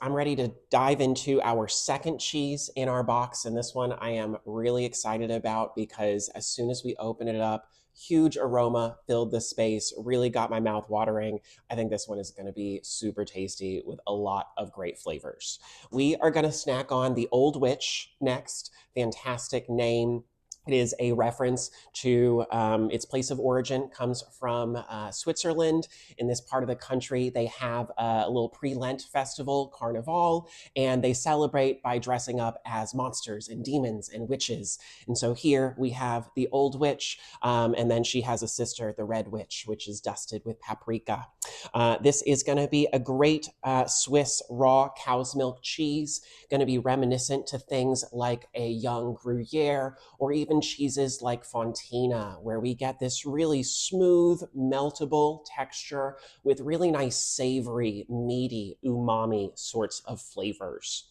I'm ready to dive into our second cheese in our box, and this one I am really excited about because as soon as we open it up, huge aroma filled the space, really got my mouth watering. I think this one is going to be super tasty with a lot of great flavors. We are going to snack on the Old Witch next. Fantastic name. It is a reference to its place of origin, comes from Switzerland. In this part of the country, they have a little pre-Lent festival, Carnival, and they celebrate by dressing up as monsters and demons and witches. And so here we have the Old Witch, and then she has a sister, the Red Witch, which is dusted with paprika. This is going to be a great Swiss raw cow's milk cheese, going to be reminiscent to things like a young Gruyere or even cheeses like Fontina, where we get this really smooth, meltable texture with really nice, savory, meaty, umami sorts of flavors.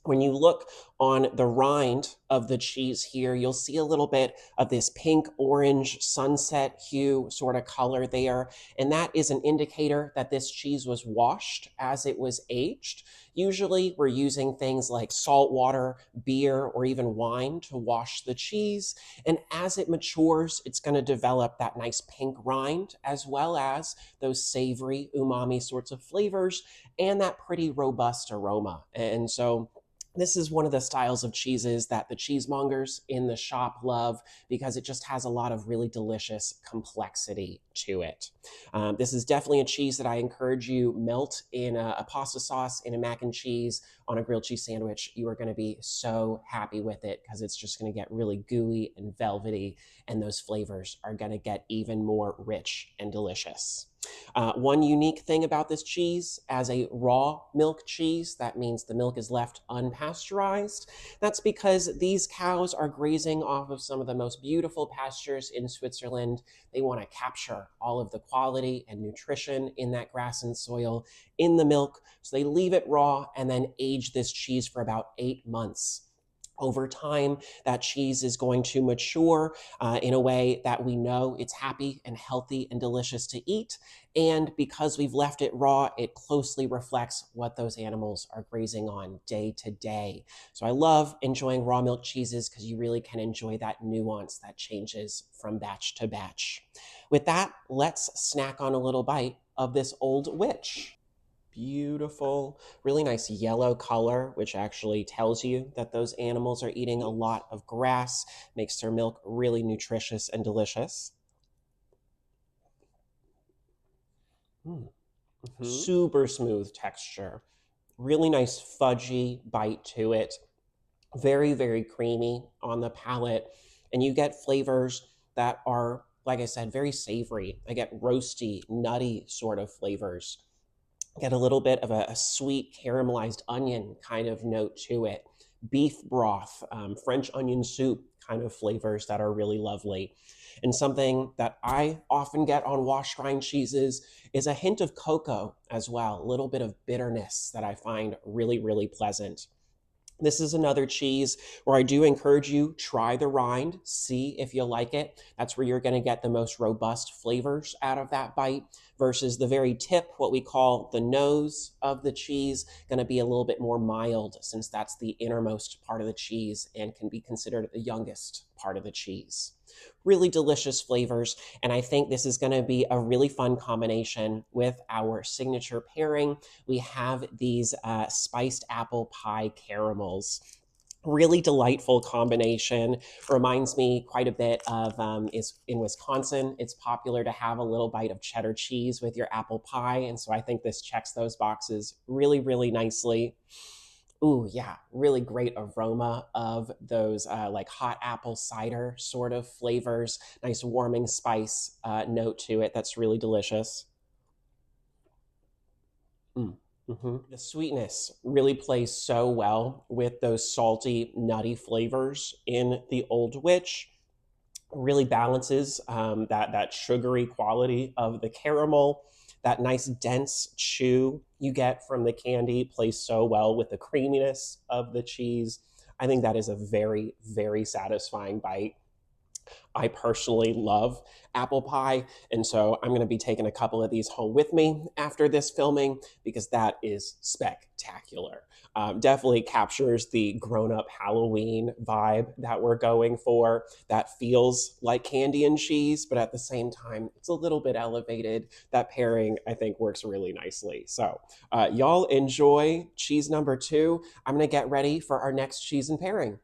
When you look on the rind of the cheese here, you'll see a little bit of this pink orange sunset hue sort of color there. And that is an indicator that this cheese was washed as it was aged. Usually we're using things like salt water, beer, or even wine to wash the cheese. And as it matures, it's going to develop that nice pink rind as well as those savory umami sorts of flavors and that pretty robust aroma. And so this is one of the styles of cheeses that the cheesemongers in the shop love because it just has a lot of really delicious complexity to it. This is definitely a cheese that I encourage you melt in a pasta sauce, in a mac and cheese, on a grilled cheese sandwich. You are going to be so happy with it because it's just going to get really gooey and velvety, and those flavors are going to get even more rich and delicious. One unique thing about this cheese, as a raw milk cheese, that means the milk is left unpasteurized. That's because these cows are grazing off of some of the most beautiful pastures in Switzerland. They want to capture all of the quality and nutrition in that grass and soil in the milk. So they leave it raw and then age this cheese for about 8 months. Over time, that cheese is going to mature in a way that we know it's happy and healthy and delicious to eat. And because we've left it raw, it closely reflects what those animals are grazing on day to day. So I love enjoying raw milk cheeses because you really can enjoy that nuance that changes from batch to batch. With that, let's snack on a little bite of this Old Witch. Beautiful, really nice yellow color, which actually tells you that those animals are eating a lot of grass, makes their milk really nutritious and delicious. Mm. Super smooth texture, really nice fudgy bite to it, very, very creamy on the palate. And you get flavors that are, like I said, very savory. I get roasty, nutty sort of flavors. Get a little bit of a sweet caramelized onion kind of note to it. Beef broth, French onion soup kind of flavors that are really lovely. And something that I often get on washed rind cheeses is a hint of cocoa as well, a little bit of bitterness that I find really, really pleasant. This is another cheese where I do encourage you, try the rind, see if you like it. That's where you're going to get the most robust flavors out of that bite versus the very tip, what we call the nose of the cheese, going to be a little bit more mild since that's the innermost part of the cheese and can be considered the youngest part of the cheese. Really delicious flavors, and I think this is going to be a really fun combination with our signature pairing. We have these spiced apple pie caramels. Really delightful combination. Reminds me quite a bit of is in Wisconsin. It's popular to have a little bite of cheddar cheese with your apple pie, and so I think this checks those boxes really, really nicely. Ooh, yeah, really great aroma of those like hot apple cider sort of flavors. Nice warming spice note to it. That's really delicious. Mm. The sweetness really plays so well with those salty, nutty flavors in the Old Witch. Really balances that sugary quality of the caramel. That nice dense chew you get from the candy plays so well with the creaminess of the cheese. I think that is a very, very satisfying bite. I personally love apple pie, and so I'm going to be taking a couple of these home with me after this filming because that is spectacular. Definitely captures the grown up Halloween vibe that we're going for. That feels like candy and cheese, but at the same time, it's a little bit elevated. That pairing, I think, works really nicely. So, y'all enjoy cheese number two. I'm going to get ready for our next cheese and pairing.